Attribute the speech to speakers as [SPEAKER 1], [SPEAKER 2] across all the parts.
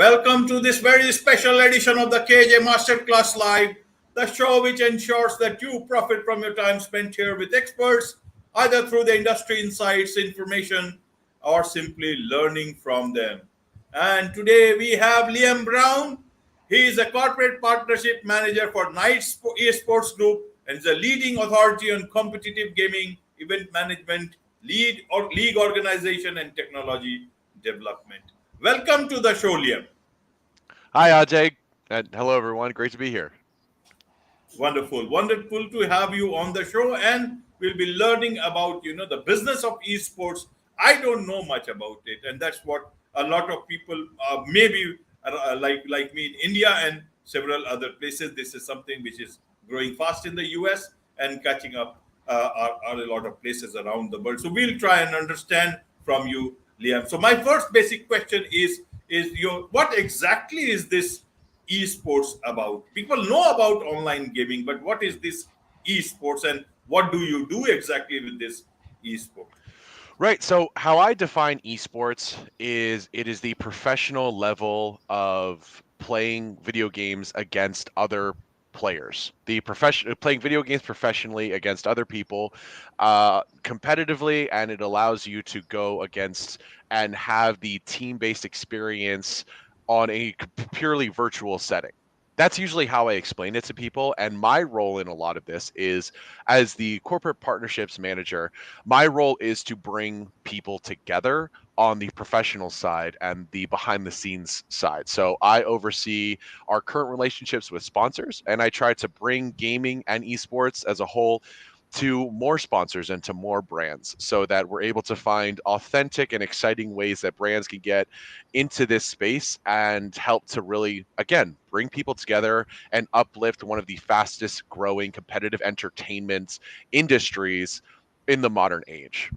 [SPEAKER 1] Welcome to this very special edition of the KJ Masterclass Live, the show which ensures that you profit from your time spent here with experts, either through the industry insights, information, or simply learning from them. And today we have Liam Brown. He is a corporate partnership manager for Knights Esports Group and is a leading authority on competitive gaming, event management, league organization, and technology development. Welcome to the show, Liam.
[SPEAKER 2] Hi, Ajay, and hello, everyone. Great to be here.
[SPEAKER 1] Wonderful, wonderful to have you on the show, and we'll be learning about the business of esports. I don't know much about it, and that's what a lot of people, maybe like me in India and several other places. This is something which is growing fast in the US and catching up are a lot of places around the world. So we'll try and understand from you, Liam. So my first basic question is your what exactly is this esports about? People know about online gaming, but what is this esports and what do you do exactly with this esport?
[SPEAKER 2] Right. So, how I define esports is it is the professional level of playing video games against other players. The profession playing video games professionally against other people, competitively, and it allows you to go against and have the team-based experience on a purely virtual setting. That's usually how I explain it to people. And my role in a lot of this is as the corporate partnerships manager, my role is to bring people together on the professional side and the behind the scenes side. So I oversee our current relationships with sponsors, and I try to bring gaming and esports as a whole to more sponsors and to more brands so that we're able to find authentic and exciting ways that brands can get into this space and help to really, again, bring people together and uplift one of the fastest growing competitive entertainment industries in the modern age.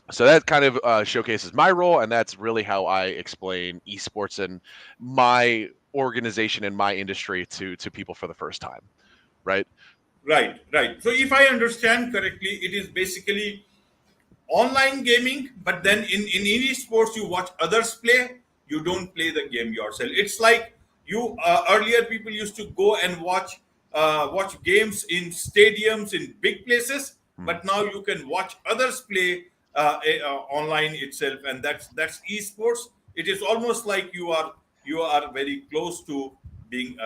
[SPEAKER 2] So that kind of showcases my role, and that's really how I explain esports and my organization and my industry to people for the first time, right?
[SPEAKER 1] Right, right. So if I understand correctly, it is basically online gaming, but then in any sports you watch others play, you don't play the game yourself. It's like you earlier people used to go and watch games in stadiums in big places,
[SPEAKER 2] Hmm.
[SPEAKER 1] but now you can watch others play online itself, and that's esports. It is almost like you are very close to being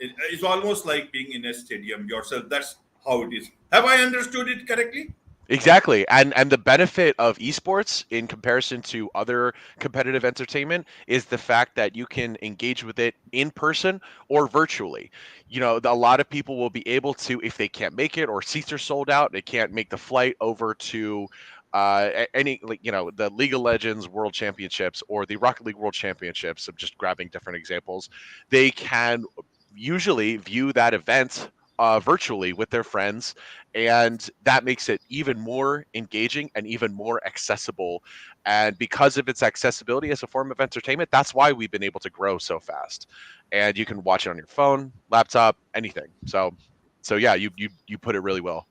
[SPEAKER 1] it's almost like being in a stadium yourself. That's how it is. Have I understood it correctly?
[SPEAKER 2] Exactly. And the benefit of esports in comparison to other competitive entertainment is the fact that you can engage with it in person or virtually. A lot of people will be able to, if they can't make it or seats are sold out, they can't make the flight over to any, like, the League of Legends World Championships or the Rocket League World Championships. I'm just grabbing different examples. They can usually view that event virtually with their friends, and that makes it even more engaging and even more accessible. And because of its accessibility as a form of entertainment, that's why we've been able to grow so fast. And you can watch it on your phone, laptop, anything. So yeah, you put it really well.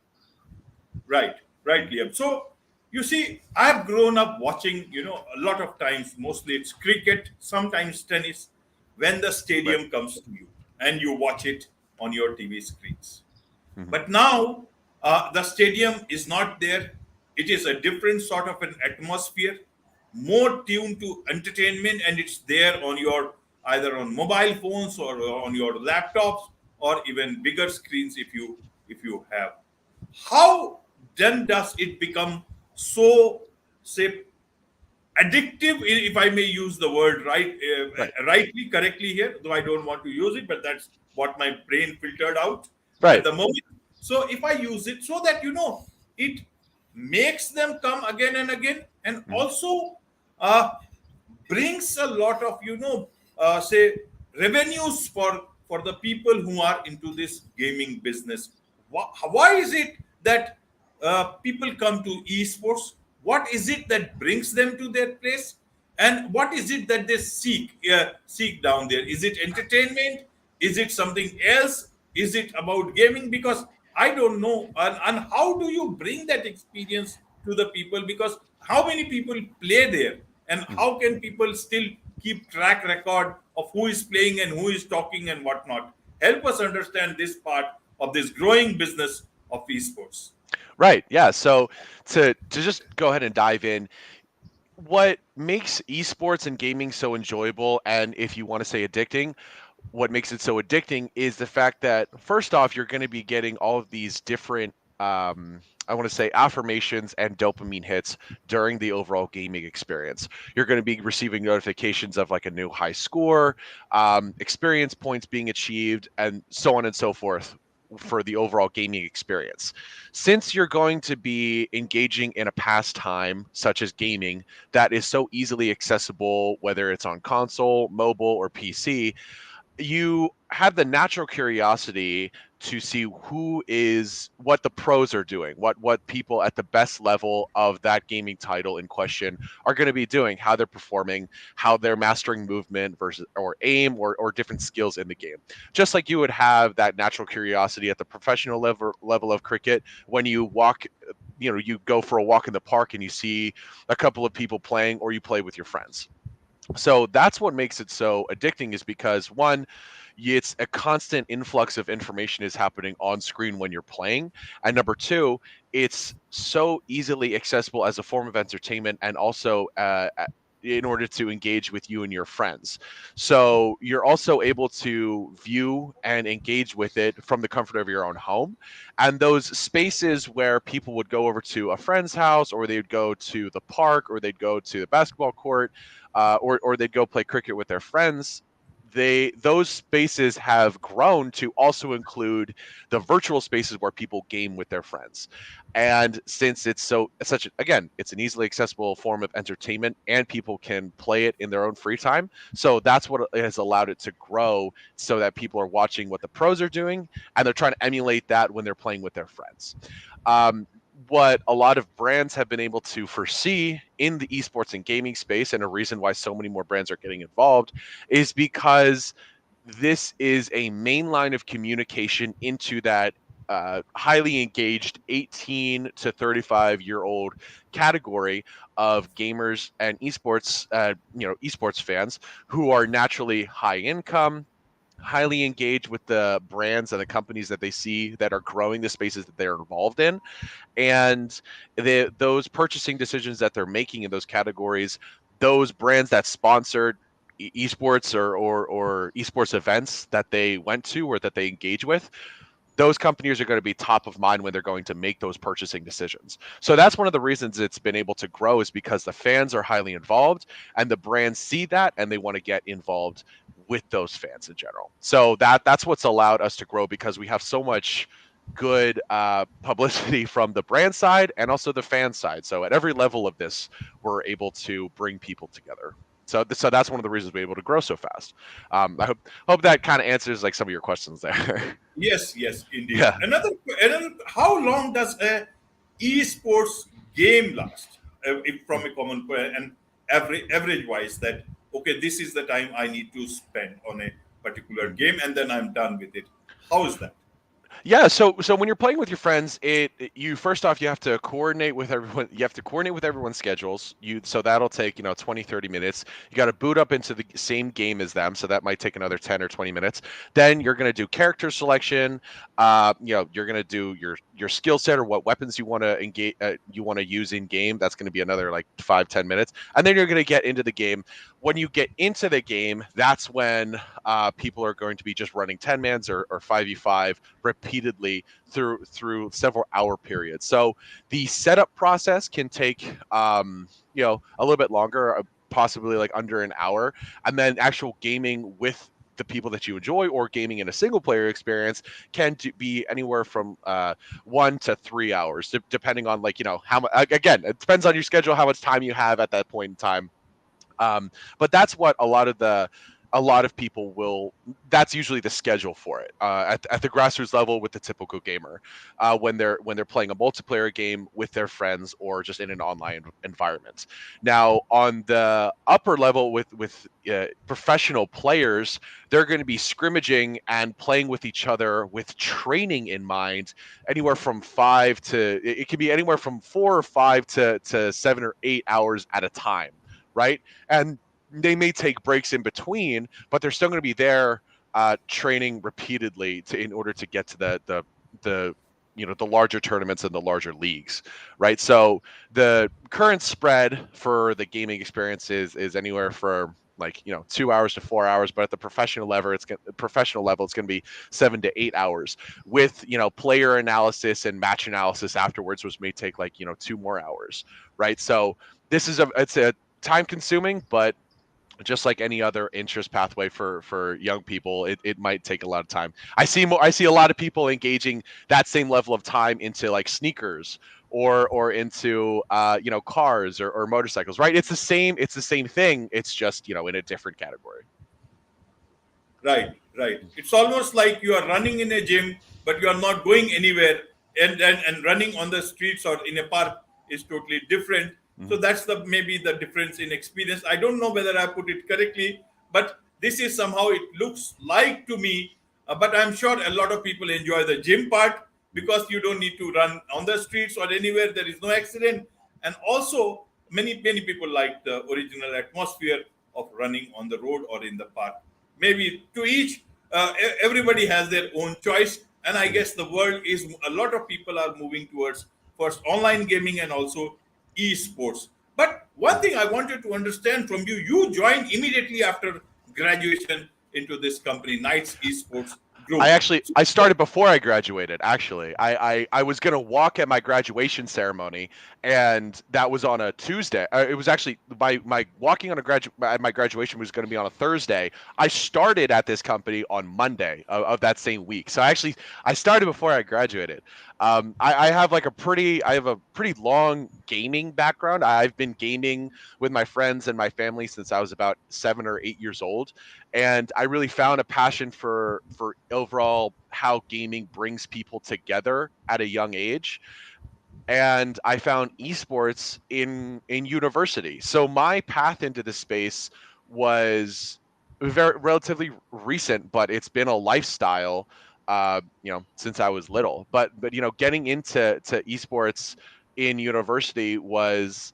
[SPEAKER 1] Right, right, Liam. So you see, I've grown up watching, a lot of times, mostly it's cricket, sometimes tennis, when the
[SPEAKER 2] Right.
[SPEAKER 1] stadium comes to you and you watch it on your TV screens.
[SPEAKER 2] Mhm.
[SPEAKER 1] But now the stadium is not there. It is a different sort of an atmosphere, more tuned to entertainment, and it's there on your either on mobile phones or on your laptops or even bigger screens if you have. How then does it become so, say, addictive, if I may use the word
[SPEAKER 2] Right.
[SPEAKER 1] rightly, correctly here, though I don't want to use it, but that's what my brain filtered out at
[SPEAKER 2] Right.
[SPEAKER 1] the moment. So if I use it so that it makes them come again and again, and
[SPEAKER 2] Mhm.
[SPEAKER 1] also uh, brings a lot of say revenues for the people who are into this gaming business. Why is it that people come to esports? What is it that brings them to their place, and what is it that they seek down there? Is it entertainment? Is it something else? Is it about gaming? Because I don't know. And how do you bring that experience to the people? Because how many people play there, and
[SPEAKER 2] Mhm.
[SPEAKER 1] how can people still keep track record of who is playing and who is talking and whatnot. Help us understand this part of this growing business of esports.
[SPEAKER 2] Right. Yeah. So to just go ahead and dive in, what makes esports and gaming so enjoyable, and if you want to say addicting, what makes it so addicting is the fact that first off, you're going to be getting all of these different I want to say affirmations and dopamine hits during the overall gaming experience. You're going to be receiving notifications of like a new high score, experience points being achieved, and so on and so forth for the overall gaming experience. Since you're going to be engaging in a pastime such as gaming that is so easily accessible, whether it's on console, mobile, or PC, you have the natural curiosity to see what the pros are doing, what people at the best level of that gaming title in question are going to be doing, how they're performing, how they're mastering movement versus or aim or different skills in the game. Just like you would have that natural curiosity at the professional level of cricket when you walk, you go for a walk in the park and you see a couple of people playing or you play with your friends. So that's what makes it so addicting, is because one, it's a constant influx of information is happening on screen when you're playing, and number two, it's so easily accessible as a form of entertainment, and also in order to engage with you and your friends. So you're also able to view and engage with it from the comfort of your own home. And those spaces where people would go over to a friend's house, or they'd go to the park, or they'd go to the basketball court, or they'd go play cricket with their friends. Those spaces have grown to also include the virtual spaces where people game with their friends. And since it's again, it's an easily accessible form of entertainment and people can play it in their own free time. So that's what has allowed it to grow, so that people are watching what the pros are doing and they're trying to emulate that when they're playing with their friends. Um, what a lot of brands have been able to foresee in the esports and gaming space, and a reason why so many more brands are getting involved, is because this is a main line of communication into that highly engaged 18 to 35-year-old category of gamers and esports fans who are naturally high income, highly engaged with the brands and the companies that they see that are growing the spaces that they're involved in, and those purchasing decisions that they're making in those categories, those brands that sponsored esports or esports events that they went to or that they engage with, those companies are going to be top of mind when they're going to make those purchasing decisions. So that's one of the reasons it's been able to grow, is because the fans are highly involved and the brands see that and they want to get involved with those fans in general. So that's what's allowed us to grow, because we have so much good publicity from the brand side and also the fan side. So at every level of this, we're able to bring people together. So that's one of the reasons we're able to grow so fast. I hope that kind of answers like some of your questions there.
[SPEAKER 1] Yes, yes, indeed.
[SPEAKER 2] Yeah.
[SPEAKER 1] Another. How long does a esports game last? If from a and average wise, that okay, this is the time I need to spend on a particular
[SPEAKER 2] Mhm.
[SPEAKER 1] game, and then I'm done with it. How is that?
[SPEAKER 2] Yeah, so when you're playing with your friends, you first off you have to coordinate with everyone. You have to coordinate with everyone's schedules. So that'll take 20 30 minutes. You got to boot up into the same game as them, so that might take another 10 or 20 minutes. Then you're going to do character selection. You're going to do your skill set or what weapons you want to engage, you want to use in game. That's going to be another like 5 10 minutes, and then you're going to get into the game. When you get into the game, that's when people are going to be just running 10 mans or 5v5 repeatedly through several hour periods. So the setup process can take a little bit longer, possibly like under an hour, and then actual gaming with the people that you enjoy or gaming in a single player experience can be anywhere from 1 to 3 hours, depending on how much. Again, it depends on your schedule, how much time you have at that point in time. But that's what a lot of people will. That's usually the schedule for it at the grassroots level with the typical gamer when they're playing a multiplayer game with their friends or just in an online environment. Now, on the upper level with professional players, they're going to be scrimmaging and playing with each other with training in mind, anywhere from it can be anywhere from 4 or 5 to 7 or 8 hours at a time, right? And they may take breaks in between, but they're still going to be there training repeatedly in order to get to the the larger tournaments and the larger leagues, right? So the current spread for the gaming experience is anywhere from like 2 hours to 4 hours, but at the professional level it's going to be 7 to 8 hours with player analysis and match analysis afterwards, which may take like 2 more hours, right? So it's a time consuming, but just like any other interest pathway for young people, it might take a lot of time. I see a lot of people engaging that same level of time into like sneakers or into cars or motorcycles, right? It's the same thing, it's just in a different category.
[SPEAKER 1] Right, right. It's almost like you are running in a gym, but you are not going anywhere, and running on the streets or in a park is totally different. So
[SPEAKER 2] Mhm.
[SPEAKER 1] that's the maybe the difference in experience. I don't know whether I put it correctly, but this is somehow it looks like to me. But I'm sure a lot of people enjoy the gym part because you don't need to run on the streets or anywhere. There is no accident, and also many people like the original atmosphere of running on the road or in the park. Maybe to each, everybody has their own choice, and I
[SPEAKER 2] Mhm.
[SPEAKER 1] guess the world is a lot of people are moving towards first online gaming and also esports. But one thing I wanted to understand from you, you joined immediately after graduation into this company, Knights Esports
[SPEAKER 2] I
[SPEAKER 1] Group.
[SPEAKER 2] actually I started before I graduated. Actually, I was gonna walk at my graduation ceremony, and that was on a Tuesday. It was actually my walking on my graduation was going to be on a Thursday. I started at this company on Monday of that same week. So I started before I graduated. I have a pretty long gaming background. I've been gaming with my friends and my family since I was about 7 or 8 years old, and I really found a passion for overall how gaming brings people together at a young age. And I found esports in university. So my path into the space was very relatively recent, but it's been a lifestyle since I was little. But getting into to esports in university was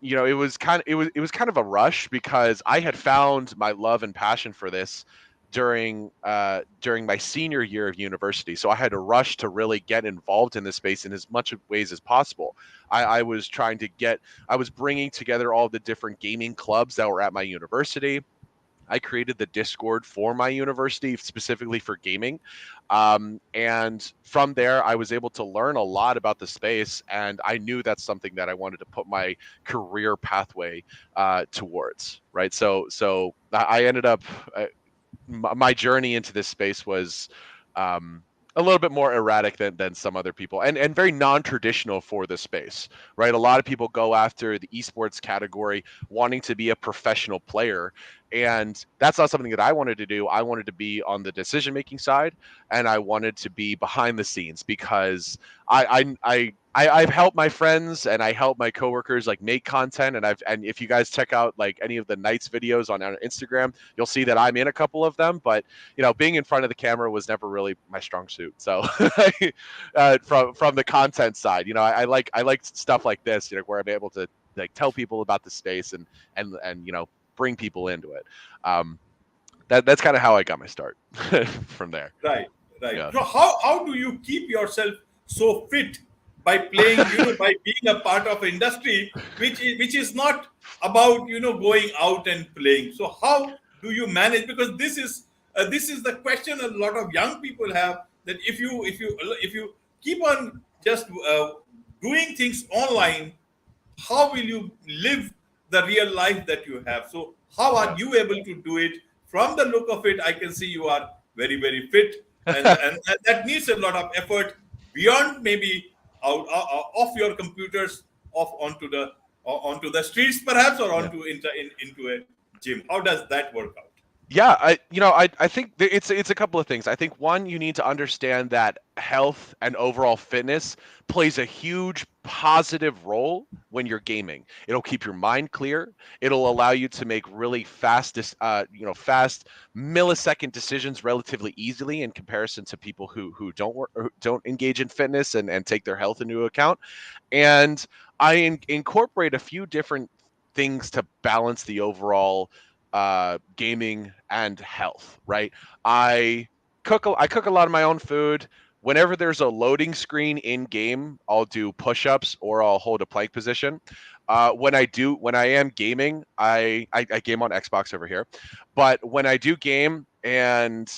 [SPEAKER 2] it was kind of a rush because I had found my love and passion for this during my senior year of university. So I had to rush to really get involved in this space in as much of ways as possible. I was I was bringing together all the different gaming clubs that were at my university. I created the Discord for my university specifically for gaming. And from there, I was able to learn a lot about the space. And I knew that's something that I wanted to put my career pathway towards. Right. So I ended up, my journey into this space was um, a little bit more erratic than some other people, and very non-traditional for the space, right? A lot of people go after the esports category wanting to be a professional player, and that's not something that I wanted to do. I wanted to be on the decision making side, and I wanted to be behind the scenes because I've helped my friends and I help my coworkers like make content, and if you guys check out like any of the Knights videos on our Instagram, you'll see that I'm in a couple of them. But being in front of the camera was never really my strong suit. So from the content side, I like stuff like this, where I'm able to like tell people about the space and bring people into it. Um, that's kind of how I got my start from there.
[SPEAKER 1] Right, right.
[SPEAKER 2] Yeah.
[SPEAKER 1] So how do you keep yourself so fit by playing, by being a part of industry which is not about going out and playing. So how do you manage? Because this is the question a lot of young people have, that if you keep on just doing things online, how will you live the real life that you have? So how are
[SPEAKER 2] Yeah.
[SPEAKER 1] you able to do it? From the look of it, I can see you are very very fit, and that needs a lot of effort beyond maybe off your computers, off onto the streets perhaps, or
[SPEAKER 2] Yeah.
[SPEAKER 1] into a gym. How does that work out?
[SPEAKER 2] Yeah, I think it's a couple of things. I think one, you need to understand that health and overall fitness plays a huge positive role when you're gaming. It'll keep your mind clear. It'll allow you to make really fast millisecond decisions relatively easily in comparison to people who don't engage in fitness and take their health into account. And I incorporate a few different things to balance the overall gaming and health, right? I I cook a lot of my own food. Whenever there's a loading screen in game, I'll do push-ups or I'll hold a plank position. When I am gaming, I game on Xbox over here, but when I do game and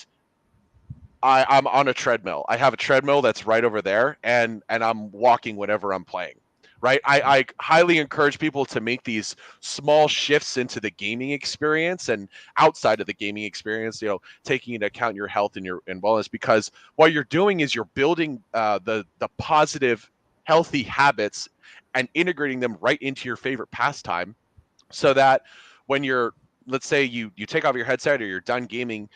[SPEAKER 2] I'm on a treadmill. I have a treadmill that's right over there, and I'm walking whenever I'm playing. Right. I highly encourage people to make these small shifts into the gaming experience and outside of the gaming experience, taking into account your health and your and wellness, because what you're doing is you're building the positive, healthy habits and integrating them right into your favorite pastime, so that when you're, let's say you take off your headset or you're done gaming,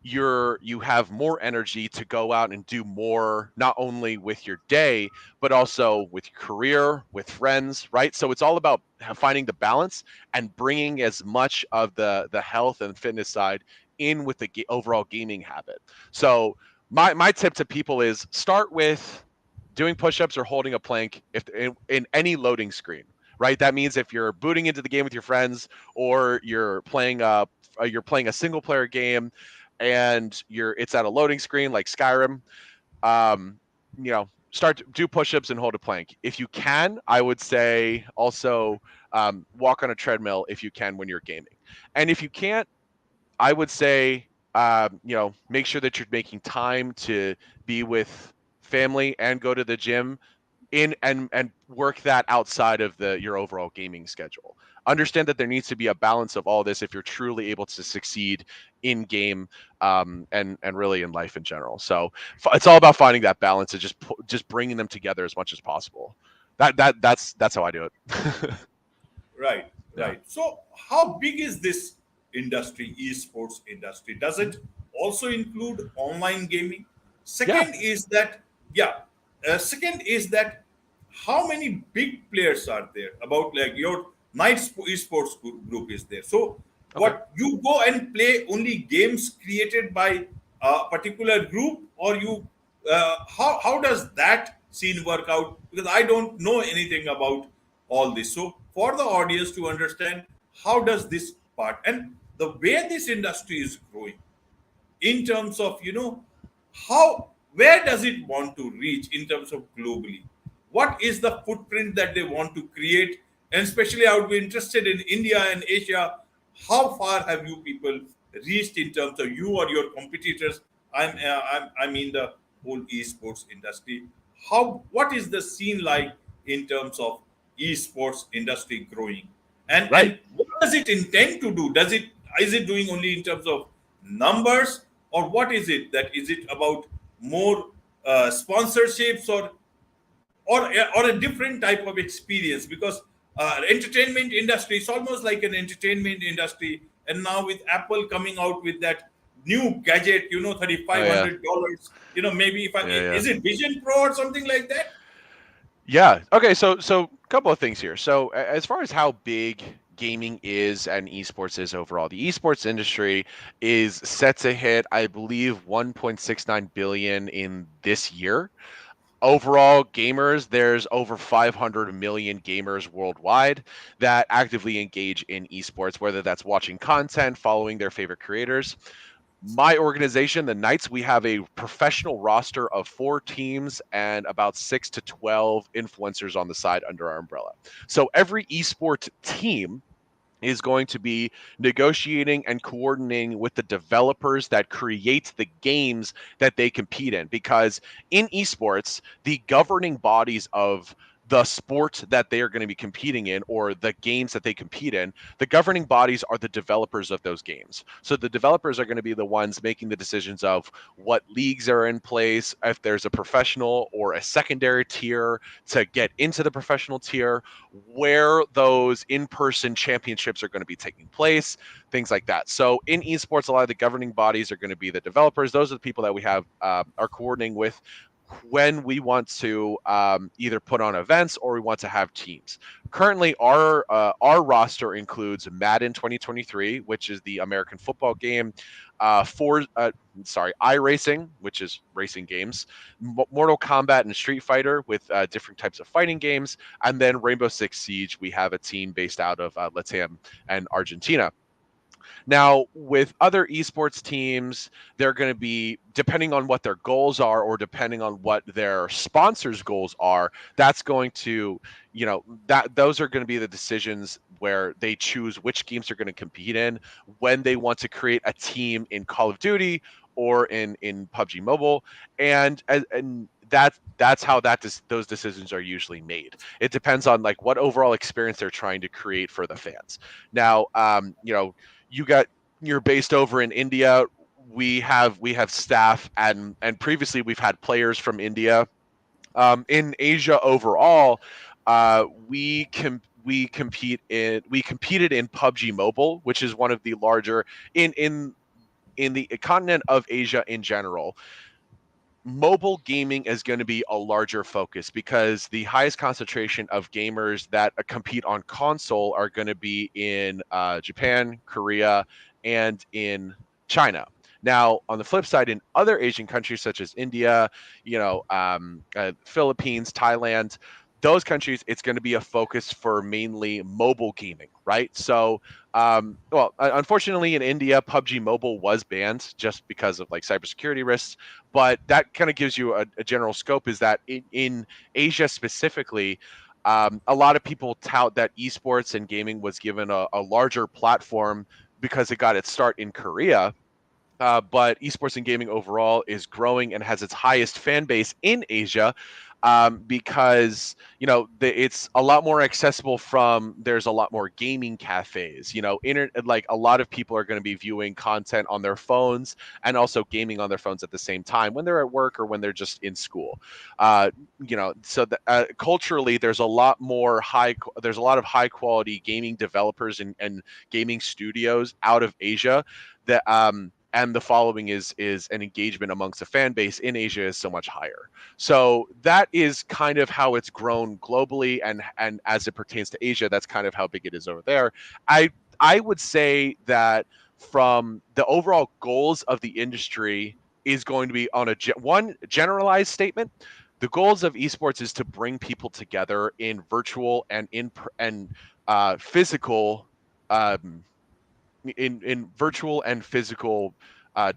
[SPEAKER 2] you have more energy to go out and do more, not only with your day but also with your career, with friends, right? So it's all about finding the balance and bringing as much of the health and fitness side in with the overall gaming habit. So my tip to people is start with doing push-ups or holding a plank if in any loading screen, right? That means if you're booting into the game with your friends, or you're playing a single player game and it's at a loading screen like Skyrim, um, start to do push-ups and hold a plank. If you can, I would say also walk on a treadmill if you can when you're gaming. And if you can't, I would say, make sure that you're making time to be with family and go to the gym in and work that outside of your overall gaming schedule. Understand that there needs to be a balance of all this if you're truly able to succeed in game, and really in life in general. So it's all about finding that balance and just bringing them together as much as possible. That's how I do it.
[SPEAKER 1] Right,
[SPEAKER 2] Yeah.
[SPEAKER 1] right. So, how big is this industry, esports industry? Does it also include online gaming?
[SPEAKER 2] Yeah.
[SPEAKER 1] Second is that, yeah. Second is that, how many big players are there? About like your Knights Esports Group is there. So,
[SPEAKER 2] Okay.
[SPEAKER 1] what you go and play only games created by a particular group, or you how does that scene work out? Because I don't know anything about all this. So for the audience to understand, how does this part and the way this industry is growing in terms of, how, where does it want to reach in terms of globally, what is the footprint that they want to create, and especially I would be interested in India and Asia. How far have you people reached in terms of you or your competitors? I mean the whole esports industry. How, what is the scene like in terms of esports industry growing,
[SPEAKER 2] Right.
[SPEAKER 1] and what does it intend to do? Does it, is it doing only in terms of numbers, or what is it, that is it about more sponsorships, or a different type of experience? Because entertainment industry is almost like an entertainment industry, and now with Apple coming out with that new gadget,
[SPEAKER 2] Oh yeah.
[SPEAKER 1] $3,500, maybe if I,
[SPEAKER 2] Yeah. Yeah.
[SPEAKER 1] is it Vision Pro or something like that?
[SPEAKER 2] Yeah. Okay. So a couple of things here. So as far as how big gaming is and esports is overall, the esports industry is set to hit, I believe, 1.69 billion in this year. Overall gamers, there's over 500 million gamers worldwide that actively engage in esports, whether that's watching content, following their favorite creators. My organization, the Knights, we have a professional roster of 4 teams and about 6 to 12 influencers on the side under our umbrella. So every esport team is going to be negotiating and coordinating with the developers that create the games that they compete in, because in esports, the governing bodies of the sport that they are going to be competing in, or the games that they compete in, the governing bodies are the developers of those games. So the developers are going to be the ones making the decisions of what leagues are in place, if there's a professional or a secondary tier to get into the professional tier, where those in-person championships are going to be taking place, things like that. So in esports, a lot of the governing bodies are going to be the developers. Those are the people that we have are coordinating with when we want to either put on events or we want to have teams. Currently, our roster includes Madden 2023, which is the American football game, iRacing, which is racing games, Mortal Kombat and Street Fighter with different types of fighting games, and then Rainbow Six Siege. We have a team based out of Latam and Argentina. Now, with other esports teams, they're going to be, depending on what their goals are or depending on what their sponsors' goals are, that's going to, that those are going to be the decisions where they choose which games they're going to compete in, when they want to create a team in Call of Duty or in PUBG Mobile, and that's how those decisions are usually made. It depends on like what overall experience they're trying to create for the fans. Now, you got you're based over in India. We have staff and previously we've had players from India. In Asia overall, we competed in PUBG Mobile, which is one of the larger in the continent of Asia in general. Mobile gaming is going to be a larger focus because the highest concentration of gamers that compete on console are going to be in Japan, Korea, and in China. Now, on the flip side, in other Asian countries such as India, Philippines, Thailand, those countries, it's going to be a focus for mainly mobile gaming, right? So, unfortunately, in India, PUBG Mobile was banned just because of like cybersecurity risks, but that kind of gives you a general scope is that in Asia specifically, a lot of people tout that esports and gaming was given a larger platform because it got its start in Korea. But esports and gaming overall is growing and has its highest fan base in Asia, because it's a lot more accessible. There's a lot more gaming cafes. Like a lot of people are going to be viewing content on their phones and also gaming on their phones at the same time when they're at work or when they're just in school. Culturally, there's a lot of high quality gaming developers and gaming studios out of Asia that and the following is an engagement amongst the fan base in Asia is so much higher. So that is kind of how it's grown globally, and as it pertains to Asia, that's kind of how big it is over there. I would say that from the overall goals of the industry is going to be on one generalized statement. The goals of esports is to bring people together in virtual and physical in virtual and physical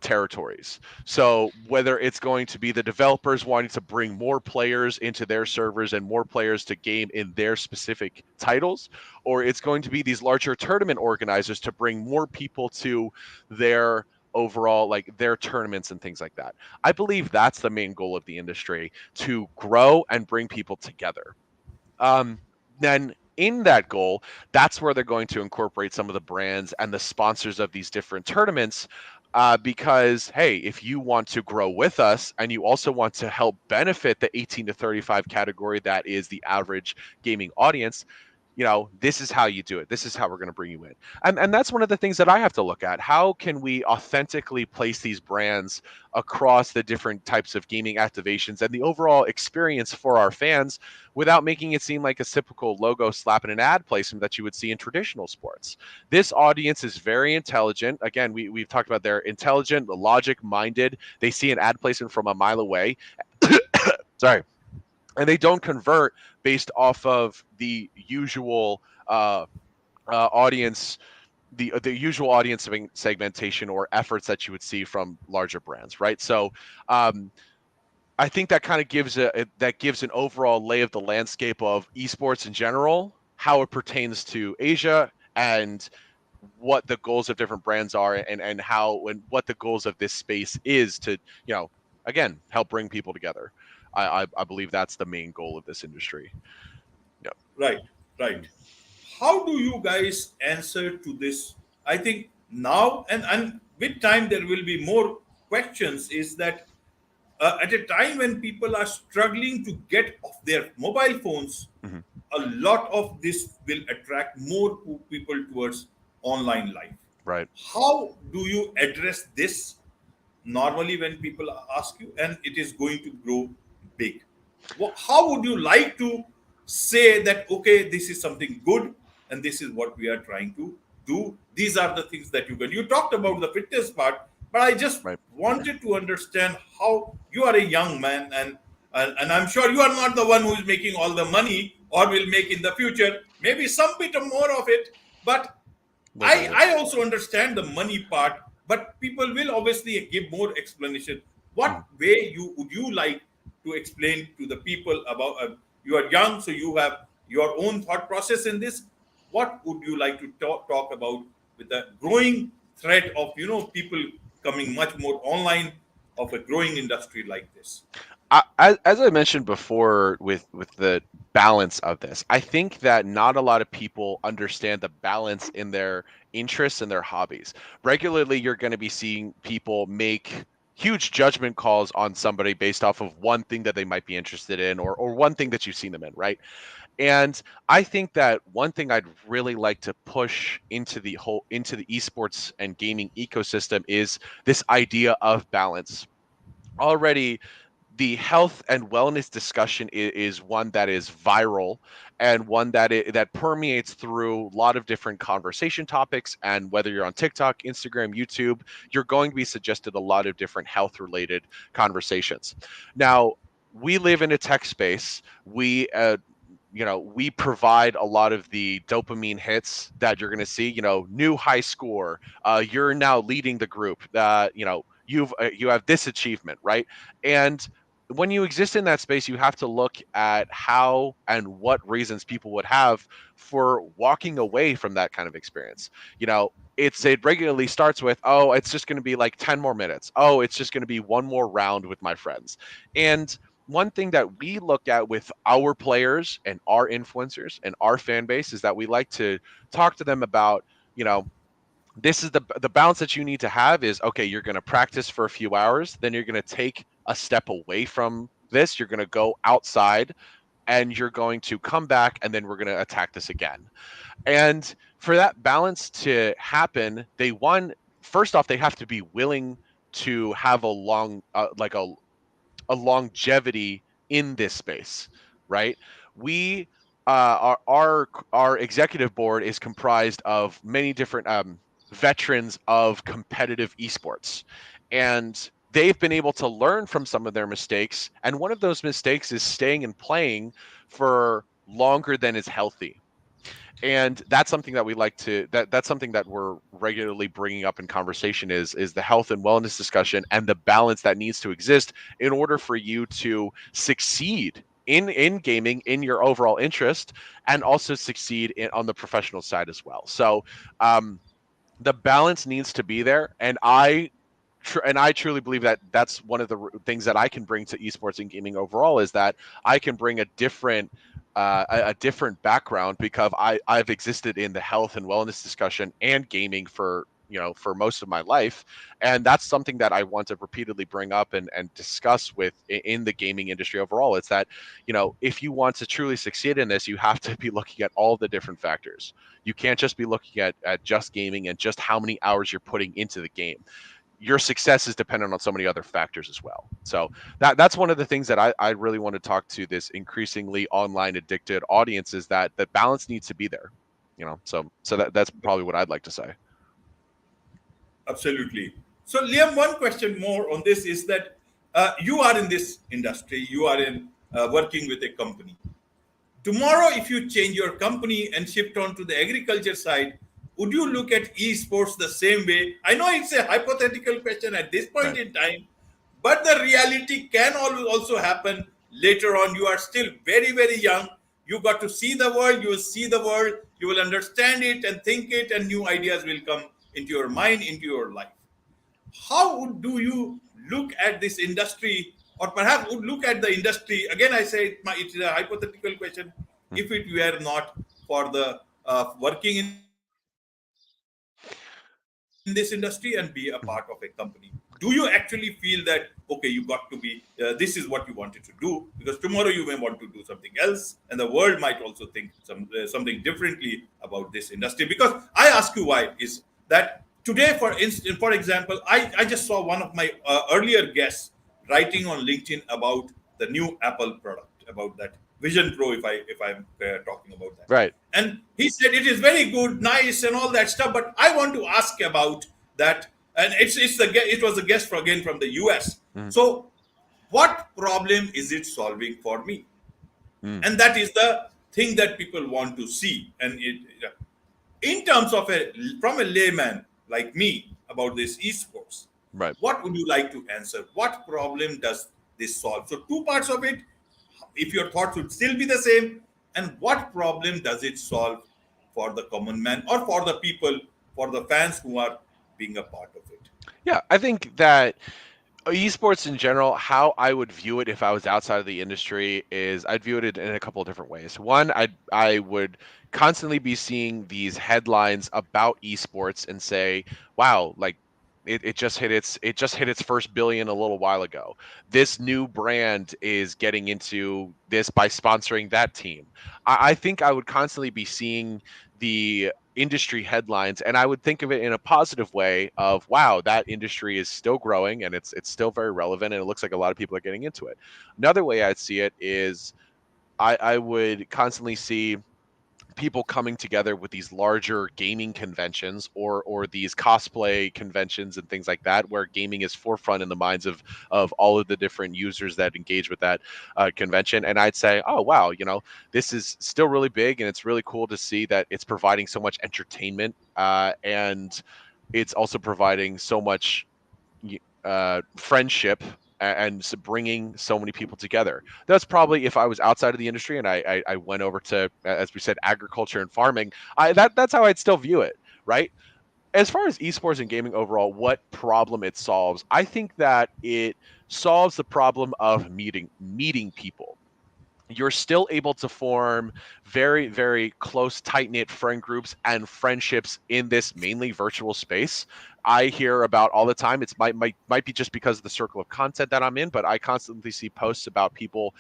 [SPEAKER 2] territories. So whether it's going to be the developers wanting to bring more players into their servers and more players to game in their specific titles, or it's going to be these larger tournament organizers to bring more people to their overall like their tournaments and things like that. I believe that's the main goal of the industry, to grow and bring people together. Then in that goal, that's where they're going to incorporate some of the brands and the sponsors of these different tournaments. Because, hey, if you want to grow with us and you also want to help benefit the 18 to 35 category that is the average gaming audience, this is how you do it. This is how we're going to bring you in. And that's one of the things that I have to look at. How can we authentically place these brands across the different types of gaming activations and the overall experience for our fans without making it seem like a typical logo slap in an ad placement that you would see in traditional sports? This audience is very intelligent. Again, we've talked about they're intelligent, logic minded. They see an ad placement from a mile away. Sorry, and they don't convert based off of the usual audience, the usual audience segmentation or efforts that you would see from larger brands, right? So I think that kind of gives an overall lay of the landscape of esports in general, how it pertains to Asia, and what the goals of different brands are, and what the goals of this space is to again help bring people together. I believe that's the main goal of this industry. Yeah.
[SPEAKER 1] Right, right. How do you guys answer to this? I think now and with time there will be more questions. Is that at a time when people are struggling to get off their mobile phones,
[SPEAKER 2] Hmm.
[SPEAKER 1] a lot of this will attract more people towards online life.
[SPEAKER 2] Right.
[SPEAKER 1] How do you address this normally when people ask you, and it is going to grow big. How would you like to say that, okay, this is something good and this is what we are trying to do? These are the things that you can. You talked about the fitness part, but I just
[SPEAKER 2] Right.
[SPEAKER 1] wanted to understand how you are a young man, and I'm sure you are not the one who is making all the money or will make in the future. Maybe some bit more of it, but
[SPEAKER 2] No
[SPEAKER 1] I
[SPEAKER 2] doubt.
[SPEAKER 1] I also understand the money part, but people will obviously give more explanation. What
[SPEAKER 2] Mhm.
[SPEAKER 1] way you would you like to explain to the people about? You are young, so you have your own thought process in this. What would you like to talk about with the growing threat of people coming much more online of a growing industry like this?
[SPEAKER 2] As I mentioned before, with the balance of this, I think that not a lot of people understand the balance in their interests and their hobbies. Regularly, you're going to be seeing people make huge judgment calls on somebody based off of one thing that they might be interested in, or one thing that you've seen them in, right? And I think that one thing I'd really like to push into the esports and gaming ecosystem is this idea of balance. Already, the health and wellness discussion is one that is viral, and one that permeates through a lot of different conversation topics. And whether you're on TikTok, Instagram, YouTube, you're going to be suggested a lot of different health related conversations. Now, we live in a tech space. We provide a lot of the dopamine hits that you're going to see. New high score. You're now leading the group. You have this achievement, right? And when you exist in that space, you have to look at how and what reasons people would have for walking away from that kind of experience. It regularly starts with, oh, it's just going to be like 10 more minutes. Oh, it's just going to be one more round with my friends. And one thing that we look at with our players and our influencers and our fan base is that we like to talk to them about, you know, this is the balance that you need to have is, okay, you're going to practice for a few hours, then you're going to take a step away from this, you're going to go outside, and you're going to come back, and then we're going to attack this again. And for that balance to happen, first off, they have to be willing to have a long like a longevity in this space, right? We our executive board is comprised of many different veterans of competitive esports, and they've been able to learn from some of their mistakes. And one of those mistakes is staying and playing for longer than is healthy. And that's something that we like to that's something that we're regularly bringing up in conversation is the health and wellness discussion and the balance that needs to exist in order for you to succeed in gaming in your overall interest, and also succeed on the professional side as well. So the balance needs to be there, and I truly believe that that's one of the things that I can bring to esports and gaming overall, is that I can bring a different background, because I've existed in the health and wellness discussion and gaming for most of my life. And that's something that I want to repeatedly bring up and discuss in the gaming industry overall. It's that, if you want to truly succeed in this, you have to be looking at all the different factors. You can't just be looking at just gaming and just how many hours you're putting into the game. Your success is dependent on so many other factors as well. So that's one of the things that I really want to talk to this increasingly online addicted audience, is that the balance needs to be there. That's probably what I'd like to say.
[SPEAKER 1] Absolutely. So, Liam, one question more on this is that you are in this industry, you are in working with a company. Tomorrow, if you change your company and shift on to the agriculture side, would you look at esports the same way? I know it's a hypothetical question at this point
[SPEAKER 2] Right.
[SPEAKER 1] in time, but the reality can also happen later on. You are still very, very young. You got to see the world, you will see the world, you will understand it and think it, and new ideas will come into your mind, into your life. How do you look at this industry, or perhaps would look at the industry again? I say it's a hypothetical question.
[SPEAKER 2] Hmm.
[SPEAKER 1] If it were not for the working in this industry and be a part of a company, do you actually feel that, okay, you got to be this is what you wanted to do? Because tomorrow you may want to do something else, and the world might also think something differently about this industry. Because I ask you why is that today, for example, I just saw one of my earlier guests writing on LinkedIn about the the new Apple product, about that Vision Pro, if I'm talking about that.
[SPEAKER 2] Right.
[SPEAKER 1] And he said it is very good, nice, and all that stuff. But I want to ask about that, and it was a guest again from the US.
[SPEAKER 2] Mm,
[SPEAKER 1] So, what problem is it solving for me?
[SPEAKER 2] mm,
[SPEAKER 1] And that is the thing that people want to see. And in terms of from a layman like me about this esports,
[SPEAKER 2] right.
[SPEAKER 1] what would you like to answer? What problem does this solve? So two parts of it, if your thoughts would still be the same, and what problem does it solve for the common man, or for the people, for the fans who are being a part of it?
[SPEAKER 2] Yeah, I think that esports in general, how I would view it if I was outside of the industry is I'd view it in a couple of different ways. One, I would constantly be seeing these headlines about esports and say, wow, like it just hit its first billion a little while ago. This new brand is getting into this by sponsoring that team. I think I would constantly be seeing the industry headlines, and I would think of it in a positive way of, wow, that industry is still growing and it's still very relevant and it looks like a lot of people are getting into it. Another way I'd see it is I would constantly see people coming together with these larger gaming conventions or these cosplay conventions and things like that, where gaming is forefront in the minds of all of the different users that engage with that convention. And I'd say, oh wow, this is still really big, and it's really cool to see that it's providing so much entertainment, and it's also providing so much friendship and bringing so many people together. That's probably if I was outside of the industry and I went over to, as we said, agriculture and farming. That's how I'd still view it, right? As far as esports and gaming overall, what problem it solves, I think that it solves the problem of meeting people. You're still able to form very, very close, tight knit friend groups and friendships in this mainly virtual space. I hear about all the time. It's might be just because of the circle of content that I'm in, but I constantly see posts about people.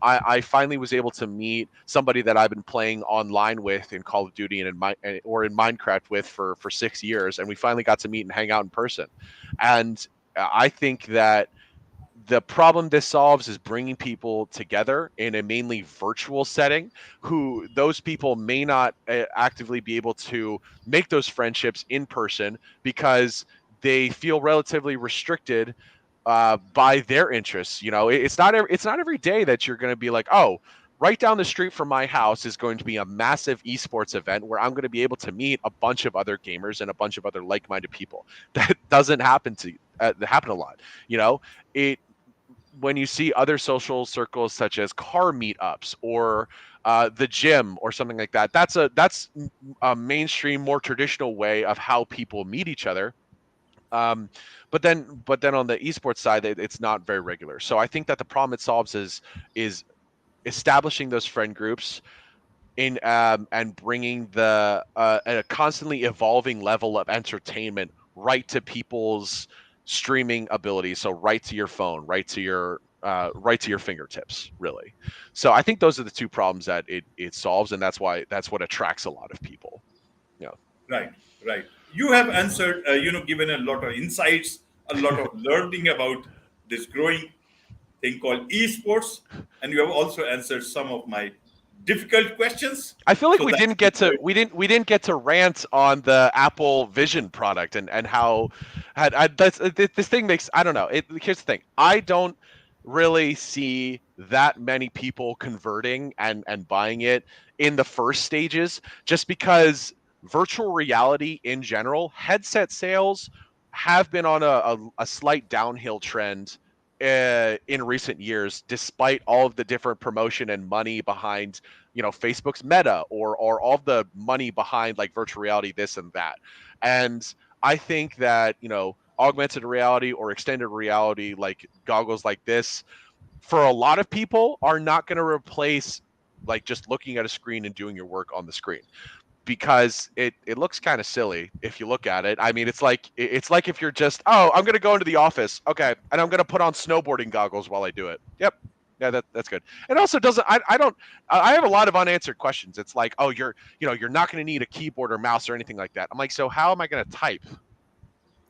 [SPEAKER 2] I finally was able to meet somebody that I've been playing online with in Call of Duty and in Minecraft with for 6 years, and we finally got to meet and hang out in person. And I think that the problem this solves is bringing people together in a mainly virtual setting, who those people may not actively be able to make those friendships in person because they feel relatively restricted by their interests. It's not every day that you're going to be like, oh, right down the street from my house is going to be a massive esports event where I'm going to be able to meet a bunch of other gamers and a bunch of other like-minded people. That doesn't happen a lot. It when you see other social circles such as car meetups or the gym or something like that, that's a mainstream, more traditional way of how people meet each other. Um, but then on the esports side, it's not very regular. So I think that the problem it solves is establishing those friend groups in and bringing the a constantly evolving level of entertainment right to people's streaming abilities. So right to your phone, right to your fingertips, really. So I think those are the two problems that it solves, and that's what attracts a lot of people. Yeah.
[SPEAKER 1] Right, right. You have answered, given a lot of insights, a lot of learning about this growing thing called esports, and you have also answered some of my difficult questions.
[SPEAKER 2] I feel like
[SPEAKER 1] So that's
[SPEAKER 2] we didn't get to rant on the Apple Vision product and how this thing makes, I don't know. Here's the thing. I don't really see that many people converting and buying it in the first stages, just because virtual reality in general, headset sales have been on a slight downhill trend in recent years, despite all of the different promotion and money behind Facebook's Meta or all the money behind like virtual reality, this and that. And I think that augmented reality or extended reality, like goggles like this, for a lot of people are not going to replace like just looking at a screen and doing your work on the screen, because it looks kind of silly if you look at it. I mean, it's like if you're just, oh, I'm gonna go into the office, okay, and I'm gonna put on snowboarding goggles while I do it. Yep, yeah, that's good. It also doesn't. I don't. I have a lot of unanswered questions. It's like, oh, you're not gonna need a keyboard or mouse or anything like that. I'm like, so how am I gonna type?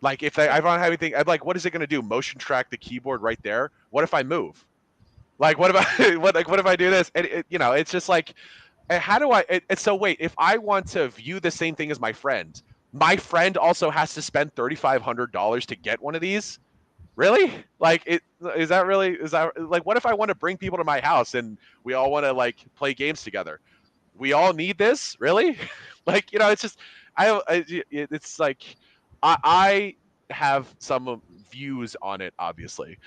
[SPEAKER 2] Like, if I don't have anything, I'm like, what is it gonna do? Motion track the keyboard right there? What if I move? Like, what if I what if I do this? And it's just like, how do I? So wait, if I want to view the same thing as my friend also has to spend $3,500 to get one of these. Really? Like, is that like, what if I want to bring people to my house and we all want to like play games together? We all need this, really? Like, it's just, it's like, I have some views on it, obviously,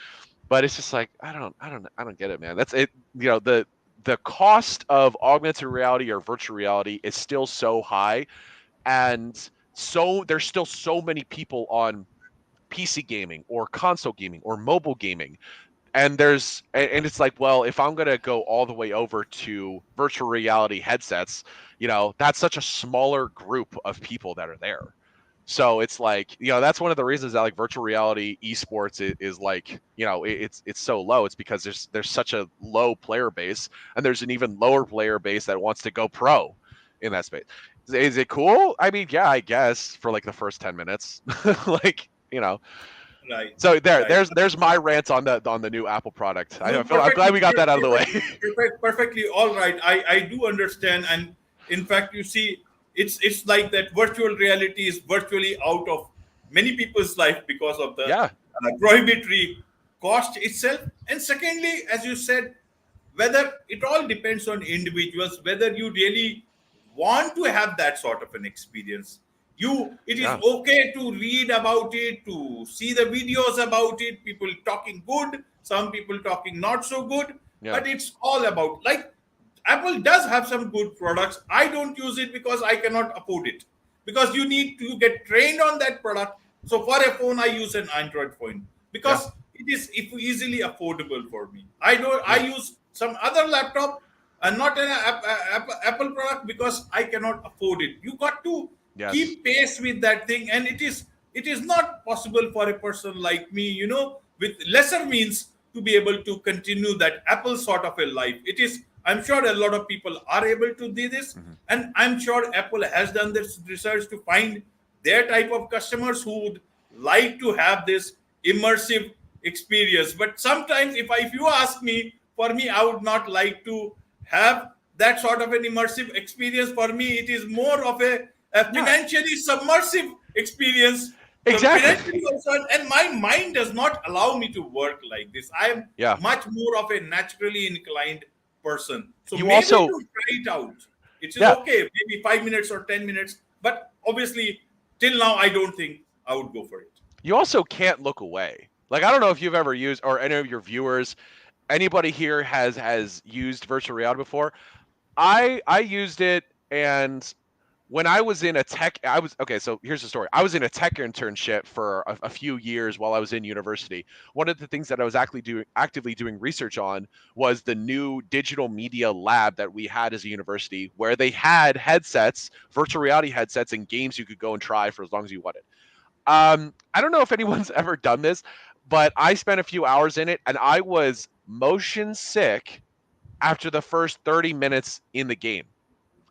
[SPEAKER 2] but it's just like, I don't get it, man. That's it. The cost of augmented reality or virtual reality is still so high, and so there's still so many people on PC gaming or console gaming or mobile gaming. And it's like, well, if I'm gonna go all the way over to virtual reality headsets, that's such a smaller group of people that are there. So it's like, that's one of the reasons that like virtual reality esports is like, it's so low. It's because there's such a low player base, and there's an even lower player base that wants to go pro in that space. Is it cool? I mean, yeah, I guess for like the first 10 minutes. Like,
[SPEAKER 1] Right,
[SPEAKER 2] so
[SPEAKER 1] right.
[SPEAKER 2] there's my rant on the new Apple product.
[SPEAKER 1] No,
[SPEAKER 2] I'm glad
[SPEAKER 1] perfectly,
[SPEAKER 2] we got that out of the way.
[SPEAKER 1] perfectly all right. I do understand, and in fact, you see, it's like that. Virtual reality is virtually out of many people's life because of the
[SPEAKER 2] Yeah,
[SPEAKER 1] prohibitory cost itself. And secondly, as you said, whether it all depends on individuals, whether you really want to have that sort of an experience. It is
[SPEAKER 2] yeah,
[SPEAKER 1] okay to read about it, to see the videos about it, people talking good, some people talking not so good,
[SPEAKER 2] yeah,
[SPEAKER 1] but it's all about, like, Apple does have some good products. I don't use it because I cannot afford it, because you need to get trained on that product. So for a phone, I use an Android phone
[SPEAKER 2] yeah,
[SPEAKER 1] because it is easily affordable for me. I don't. I
[SPEAKER 2] yeah.
[SPEAKER 1] use some other laptop and not an Apple product because I cannot afford it. You got to
[SPEAKER 2] Yes.
[SPEAKER 1] keep pace with that thing, and it is not possible for a person like me, with lesser means, to be able to continue that Apple sort of a life. It is. I'm sure a lot of people are able to do this,
[SPEAKER 2] Hmm.
[SPEAKER 1] and I'm sure Apple has done this research to find their type of customers who would like to have this immersive experience. But sometimes, if you ask me, for me, I would not like to have that sort of an immersive experience. For me, it is more of a
[SPEAKER 2] Yeah,
[SPEAKER 1] financially submersive experience. So financially
[SPEAKER 2] exactly.
[SPEAKER 1] concerned, and my mind does not allow me to work like this. I am
[SPEAKER 2] Yeah.
[SPEAKER 1] much more of a naturally inclined person. So
[SPEAKER 2] You
[SPEAKER 1] maybe
[SPEAKER 2] also,
[SPEAKER 1] to try it out, it is
[SPEAKER 2] yeah,
[SPEAKER 1] okay, maybe 5 minutes or 10 minutes. But obviously, till now, I don't think I would go for it.
[SPEAKER 2] you also can't look away. Like, I don't know if you've ever used, or any of your viewers, anybody here has used virtual reality before. I used it, and when I was in a tech, I was okay. So here's the story. I was in a tech internship for a few years while I was in university. One of the things that I was actively doing research on was the new digital media lab that we had as a university, where they had headsets, virtual reality headsets, and games you could go and try for as long as you wanted. I don't know if anyone's ever done this, but I spent a few hours in it, and I was motion sick after the first 30 minutes in the game.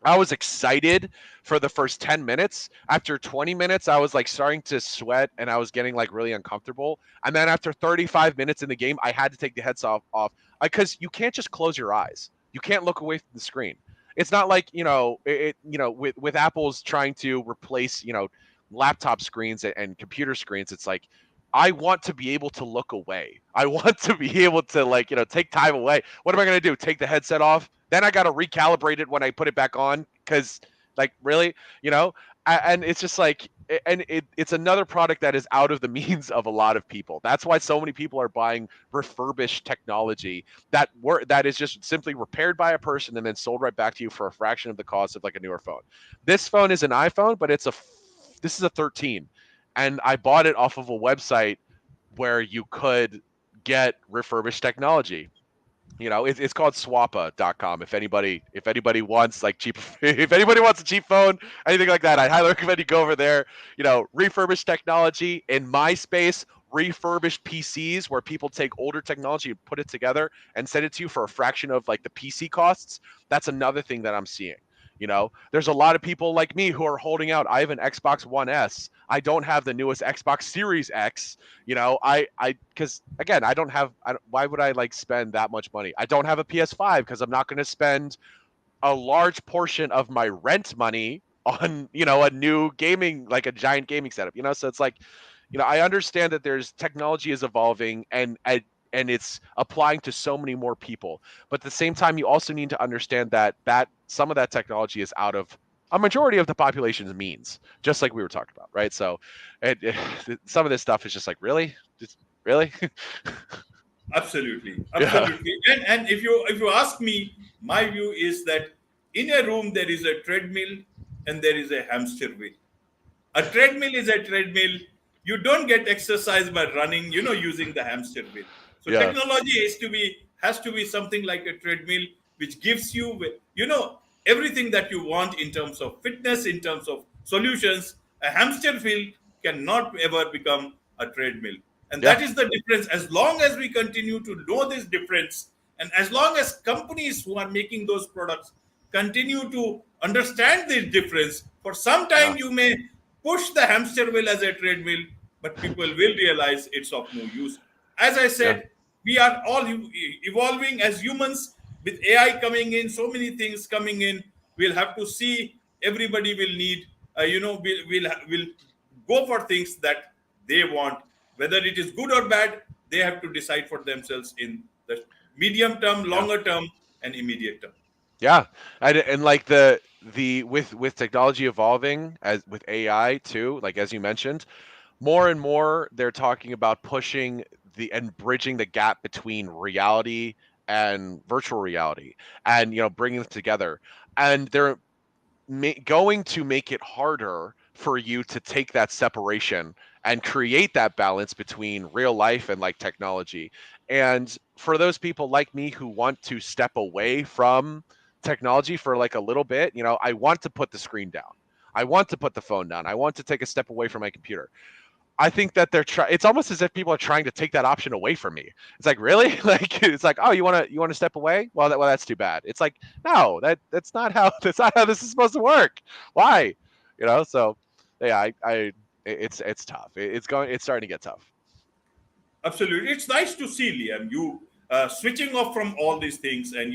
[SPEAKER 2] I was excited for the first 10 minutes. After 20 minutes, I was like starting to sweat and I was getting like really uncomfortable. And then after 35 minutes in the game, I had to take the headset off because you can't just close your eyes. You can't look away from the screen. It's not like, with Apple's trying to replace, laptop screens and computer screens. It's like, I want to be able to look away. I want to be able to, like, take time away. What am I going to do? Take the headset off? Then I got to recalibrate it when I put it back on because, like, really, you know. And it's just like, and it's another product that is out of the means of a lot of people. That's why so many people are buying refurbished technology that is just simply repaired by a person and then sold right back to you for a fraction of the cost of like a newer phone. This phone is an iPhone, but this is a 13, and I bought it off of a website where you could get refurbished technology. It's called swappa.com. If anybody wants like cheap, if anybody wants a cheap phone, anything like that, I highly recommend you go over there. Refurbished technology in my space, refurbished PCs where people take older technology and put it together and send it to you for a fraction of like the PC costs. That's another thing that I'm seeing. There's a lot of people like me who are holding out. I have an Xbox One S. I don't have the newest Xbox Series X. Because again, why would I like spend that much money? I don't have a PS5 because I'm not going to spend a large portion of my rent money on a new gaming, like a giant gaming setup. So it's like, I understand that there's technology is evolving and it's applying to so many more people, but at the same time you also need to understand that some of that technology is out of a majority of the population's means, just like we were talking about, right? So some of this stuff is just like, really, really.
[SPEAKER 1] Absolutely,
[SPEAKER 2] Yeah,
[SPEAKER 1] absolutely. And if you ask me, my view is that in a room there is a treadmill and there is a hamster wheel. A treadmill is a treadmill. You don't get exercise by running, using the hamster wheel. So
[SPEAKER 2] yeah,
[SPEAKER 1] technology has to be something like a treadmill, which gives you, everything that you want in terms of fitness, in terms of solutions. A hamster wheel cannot ever become a treadmill, and
[SPEAKER 2] yeah,
[SPEAKER 1] that is the difference. As long as we continue to know this difference, and as long as companies who are making those products continue to understand this difference, for some
[SPEAKER 2] yeah,
[SPEAKER 1] time you may push the hamster wheel as a treadmill, but people will realize it's of no use. As I
[SPEAKER 2] yeah,
[SPEAKER 1] said, we are all evolving as humans with AI coming in, so many things coming in. We'll have to see. Everybody will need, will go for things that they want, whether it is good or bad. They have to decide for themselves in the medium term,
[SPEAKER 2] yeah.
[SPEAKER 1] longer term, and immediate term.
[SPEAKER 2] Yeah, and like the with technology evolving as with AI too, like as you mentioned, more and more they're talking about pushing the and bridging the gap between reality and virtual reality, and bringing them together, and they're going to make it harder for you to take that separation and create that balance between real life and like technology. And for those people like me who want to step away from technology for like a little bit, I want to put the screen down. I want to put the phone down. I want to take a step away from my computer. I think that they're trying. It's almost as if people are trying to take that option away from me. It's like, really? Like, it's like, oh, you want to step away? Well, that's too bad. It's like, no, that's not how that's not how this is supposed to work. Why? So yeah, it's tough. It's starting to get tough.
[SPEAKER 1] Absolutely. It's nice to see, Liam, you switching off from all these things and,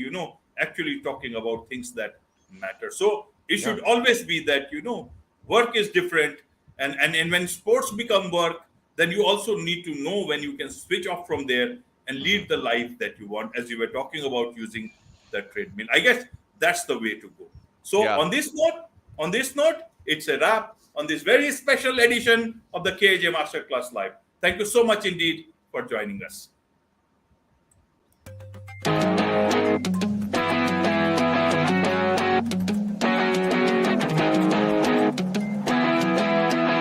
[SPEAKER 1] actually talking about things that matter. So it
[SPEAKER 2] Yeah,
[SPEAKER 1] should always be that, work is different. And when sports become work, then you also need to know when you can switch off from there and
[SPEAKER 2] hmm,
[SPEAKER 1] lead the life that you want, as you were talking about using the treadmill. I guess that's the way to go. So
[SPEAKER 2] yeah.
[SPEAKER 1] on this note, it's a wrap on this very special edition of the KAJ Masterclass Live. Thank you so much indeed for joining us.